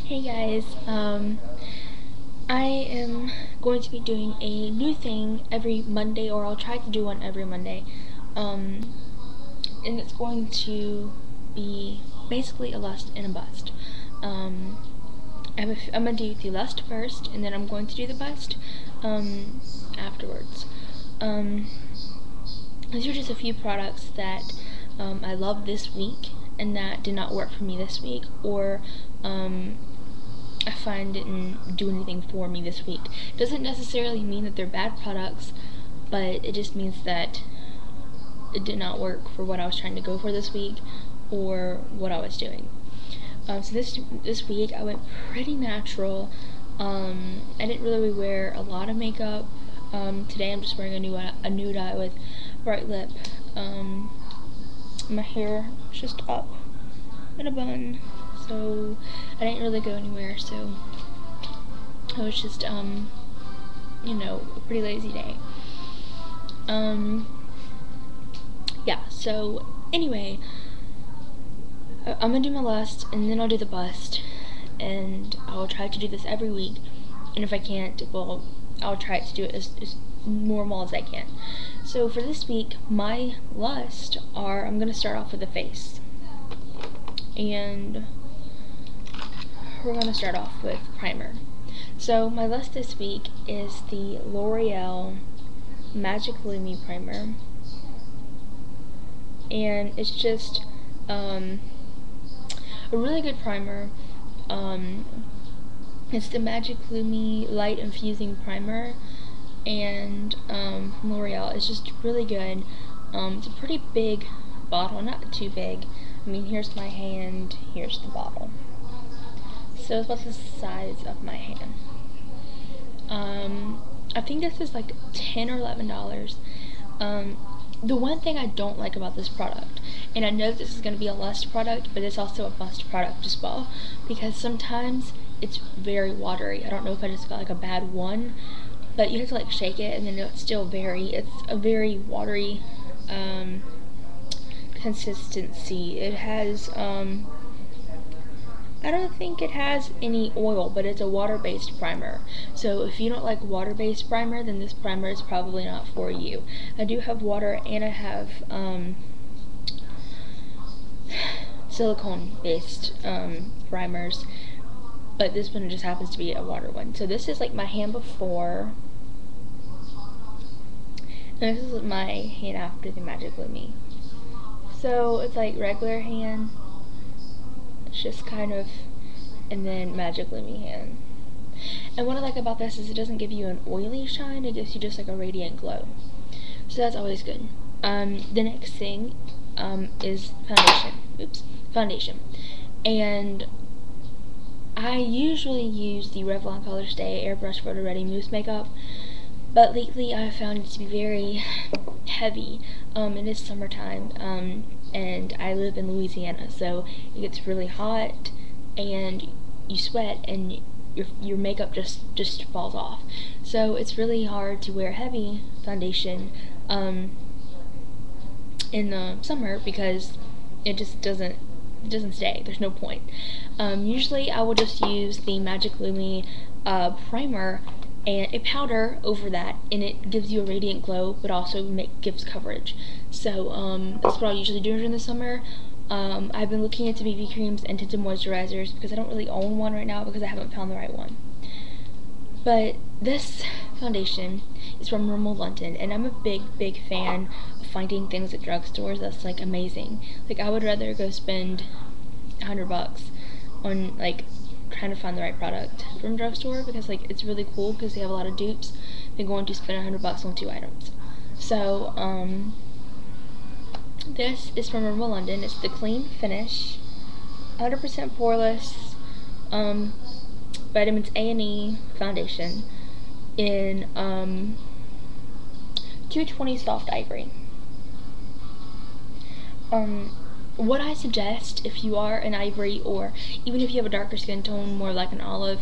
Hey guys, I am going to be doing a new thing every Monday, or I'll try to do one every Monday. And it's going to be basically a lust and a bust. Um, I'm gonna do the lust first, and then I'm going to do the bust afterwards. Um, these are just a few products that I love this week and that did not work for me this week, or I find didn't do anything for me this week. Doesn't necessarily mean that they're bad products, but it just means that it did not work for what I was trying to go for this week or what I was doing. So this week I went pretty natural. I didn't really wear a lot of makeup. Today I'm just wearing a nude eye with bright lip. My hair is just up in a bun, so I didn't really go anywhere. So it was just a pretty lazy day. Yeah. So anyway, I'm gonna do my lust and then I'll do the bust, and I'll try to do this every week. And if I can't, well, I'll try to do it as normal as I can. So for this week, my lust are, I'm gonna start off with the face, and we're gonna start off with primer. So my lust this week is the L'Oreal Magic Lumi primer, and it's just a really good primer. It's the Magic Lumi Light Infusing Primer, and L'Oreal. It's just really good. It's a pretty big bottle, not too big. I mean, here's my hand, here's the bottle. So it's about the size of my hand. I think this is like $10 or $11. The one thing I don't like about this product, and I know this is going to be a lust product, but it's also a bust product as well, because sometimes it's very watery. I don't know if I just got like a bad one, but you have to like shake it, and then it's a very watery consistency. It has I don't think it has any oil, but it's a water-based primer. So if you don't like water-based primer, then this primer is probably not for you. I do have water, and I have silicone-based primers, but this one just happens to be a water one. So this is like my hand before, and this is my hand after the Magic Lumi. So it's like regular hand, it's just kind of, and then Magic Lumi hand. And what I like about this is it doesn't give you an oily shine, it gives you just like a radiant glow. So that's always good. The next thing is foundation. Foundation. And I usually use the Revlon Color Stay Airbrush Photo Ready Mousse Makeup, but lately I found it to be very heavy. It is summertime, and I live in Louisiana, so it gets really hot, and you sweat, and your makeup just falls off. So it's really hard to wear heavy foundation in the summer because it just doesn't stay. There's no point. Usually I will just use the Magic Lumi primer and a powder over that, and it gives you a radiant glow, but also gives coverage. So that's what I usually do during the summer. I've been looking into BB creams and tinted moisturizers because I don't really own one right now because I haven't found the right one. But this foundation is from Rimmel London, and I'm a big fan of finding things at drugstores that's like amazing. Like I would rather go spend $100 on like trying to find the right product from drugstore, because like it's really cool because they have a lot of dupes, than going to spend $100 on 2 items. So this is from Rimmel London. It's the Clean Finish, 100% poreless, vitamins A and E foundation in 220 soft ivory. What I suggest if you are an ivory, or even if you have a darker skin tone, more like an olive,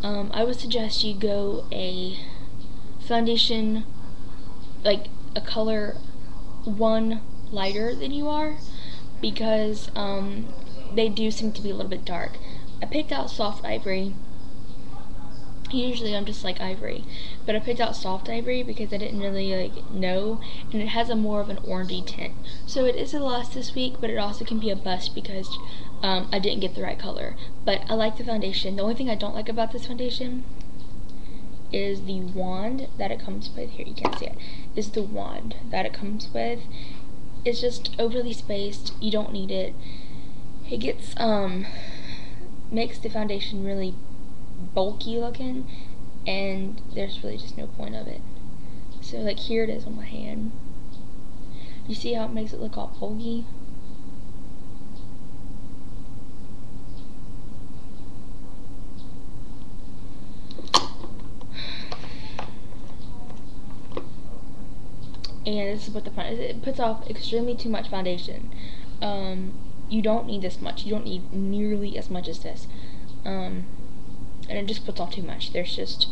I would suggest you go a foundation like a color one lighter than you are, because they do seem to be a little bit dark. I picked out soft ivory. Usually I'm just like ivory, but I picked out soft ivory because I didn't really like know, and it has a more of an orangey tint. So it is a loss this week, but it also can be a bust because I didn't get the right color. But I like the foundation. The only thing I don't like about this foundation is the wand that it comes with. Here, you can't see it. Is the wand that it comes with. It's just overly spaced. You don't need it. It gets makes the foundation really bulky looking, and there's really just no point of it. So like here it is on my hand. You see how it makes it look all bulky? And this is what it puts off extremely too much foundation. You don't need this much. You don't need nearly as much as this. And it just puts off too much. There's just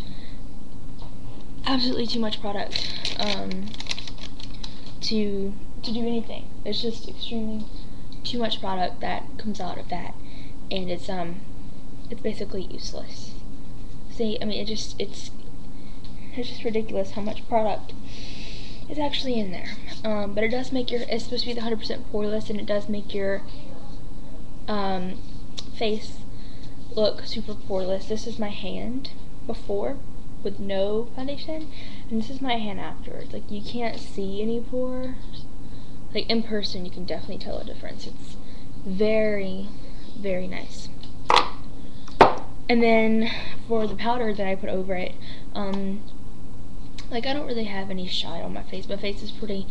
absolutely too much product to do anything. It's just extremely too much product that comes out of that, and it's basically useless. See, I mean, it's just ridiculous how much product is actually in there. But it does make it's supposed to be the 100% poreless, and it does make your face look super poreless. This is my hand before with no foundation, and this is my hand afterwards. Like, you can't see any pores. Like, in person you can definitely tell a difference. It's very, very nice. And then for the powder that I put over it, like, I don't really have any shine on my face. My face is pretty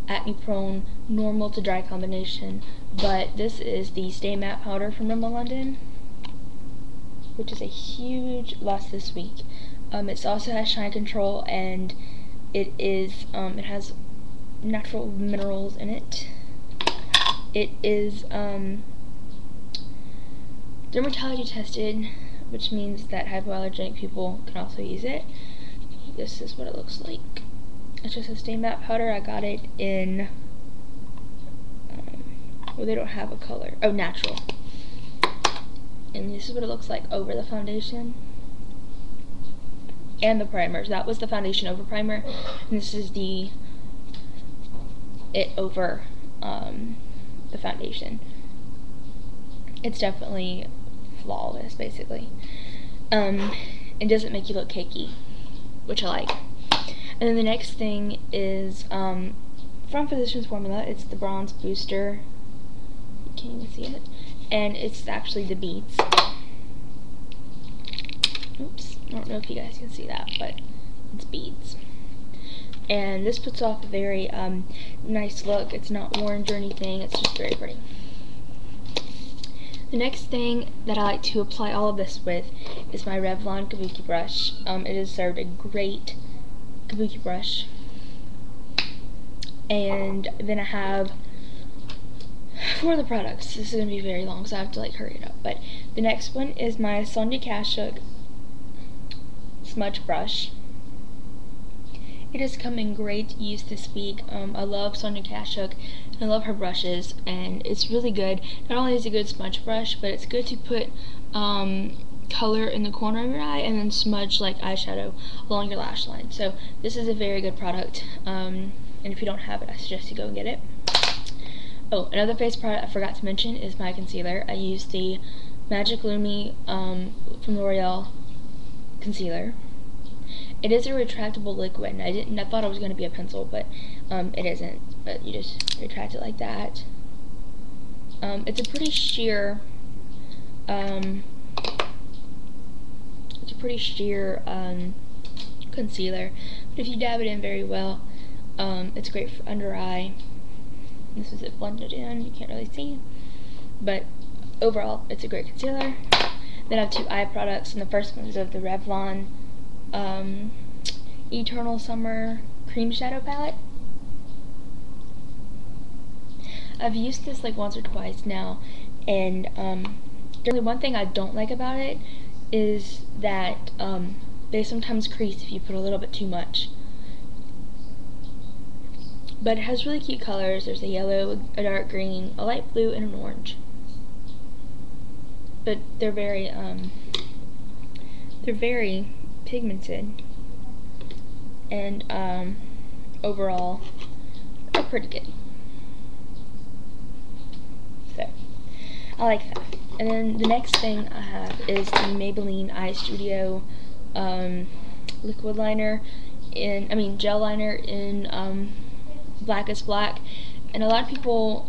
acne prone, normal to dry combination, but this is the Stay Matte powder from Rimmel London, which is a huge loss this week. It also has shine control, and it has natural minerals in it. It is dermatology tested, which means that hypoallergenic people can also use it. This is what it looks like. It's just a Stay Matte powder. I got it in well, they don't have a color. Oh, natural. And this is what it looks like over the foundation and the primers. That was the foundation over primer, and this is it over the foundation. It's definitely flawless, basically. It doesn't make you look cakey, which I like. And then the next thing is from Physicians Formula. It's the Bronze Booster. You can't even see it. And it's actually the beads. Oops, I don't know if you guys can see that, but it's beads. And this puts off a very nice look. It's not orange or anything. It's just very pretty. The next thing that I like to apply all of this with is my Revlon Kabuki brush. It has served a great Kabuki brush. And then I have for the products. This is going to be very long, so I have to like hurry it up. But the next one is my Sonia Kashuk smudge brush. It has come in great use this week. I love Sonia Kashuk, and I love her brushes, and it's really good. Not only is it a good smudge brush, but it's good to put color in the corner of your eye and then smudge like eyeshadow along your lash line. So this is a very good product, and if you don't have it, I suggest you go and get it. Oh, another face product I forgot to mention is my concealer. I use the Magic Lumi from L'Oreal concealer. It is a retractable liquid, and I thought it was going to be a pencil, but it isn't. But you just retract it like that. It's a pretty sheer, concealer, but if you dab it in very well, it's great for under eye. This is it blended in, you can't really see, but overall it's a great concealer. Then I have two eye products, and the first one is of the Revlon Eternal Summer Cream Shadow Palette. I've used this like once or twice now, and the only one thing I don't like about it is that they sometimes crease if you put a little bit too much. But it has really cute colors. There's a yellow, a dark green, a light blue, and an orange. but they're very pigmented, and overall are pretty good. So I like that. And then the next thing I have is the Maybelline Eye Studio liquid liner gel liner in Black is Black. And a lot of people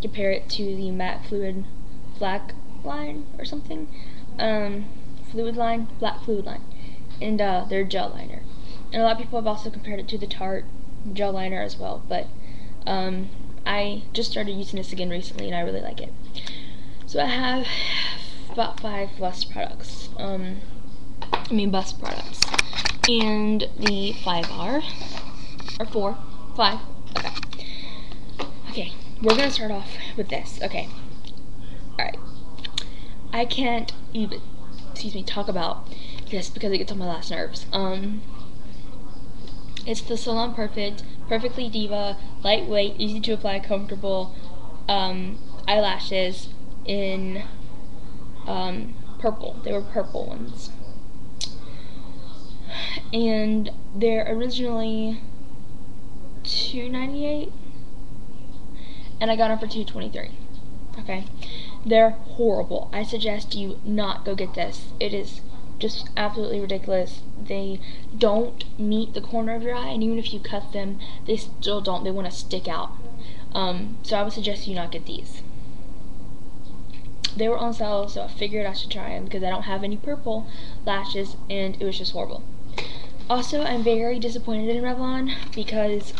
compare it to the matte fluid black line or something. Black fluid line. And their gel liner. And a lot of people have also compared it to the Tarte gel liner as well. But I just started using this again recently and I really like it. So I have about 5 bust products. Bust products. And the 5 are, or 4, 5, okay. Okay, we're gonna start off with this, okay. Alright. I can't even, talk about this because it gets on my last nerves. It's the Salon Perfectly Diva, lightweight, easy to apply, comfortable eyelashes in purple. They were purple ones. And they're originally $2.98 and I got them for $2.23. Okay, they're horrible. I suggest you not go get this. It is just absolutely ridiculous. They don't meet the corner of your eye, and even if you cut them, they still don't. They want to stick out. So I would suggest you not get these. They were on sale, so I figured I should try them because I don't have any purple lashes, and it was just horrible. Also, I'm very disappointed in Revlon because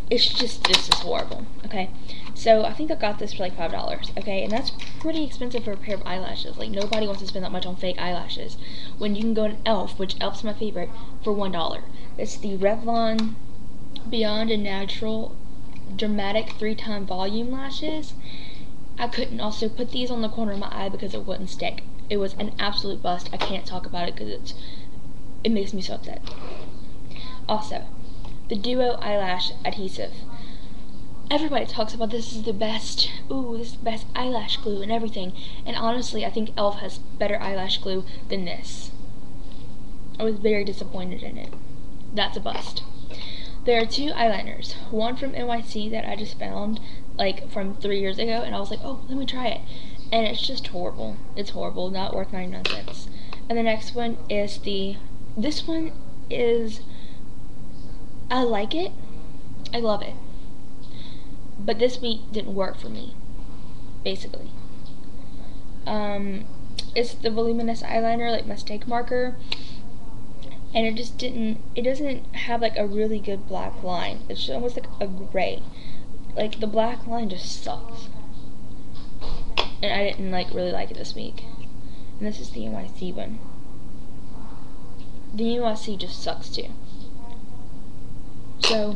it's just, this is horrible. Okay, so I think I got this for like $5. Okay, and that's pretty expensive for a pair of eyelashes. Like, nobody wants to spend that much on fake eyelashes when you can go to e.l.f., which e.l.f.'s my favorite, for $1. It's the Revlon Beyond and Natural Dramatic 3-Time Volume Lashes. I couldn't also put these on the corner of my eye because it wouldn't stick. It was an absolute bust. I can't talk about it because it makes me so upset. Also, the Duo Eyelash Adhesive. Everybody talks about this is the best, this is the best eyelash glue and everything. And honestly, I think e.l.f. has better eyelash glue than this. I was very disappointed in it. That's a bust. There are 2 eyeliners. One from NYC that I just found like from 3 years ago, and I was like, oh, let me try it. And it's just horrible. It's horrible, not worth 99 cents. And the next one is this one is, I like it. I love it. But this week didn't work for me, basically. It's the voluminous eyeliner, like Mistake Marker. And it just it doesn't have like a really good black line. It's just almost like a gray. Like, the black line just sucks. And I didn't really like it this week. And this is the NYC one. The NYC just sucks too. So,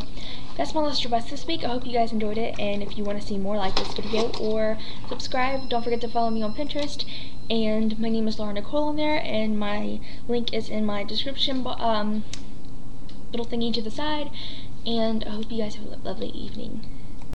that's my Luster Bust this week. I hope you guys enjoyed it. And if you want to see more, like this video or subscribe. Don't forget to follow me on Pinterest. And my name is Laura Nicole on there. And my link is in my description little thingy to the side. And I hope you guys have a lovely evening.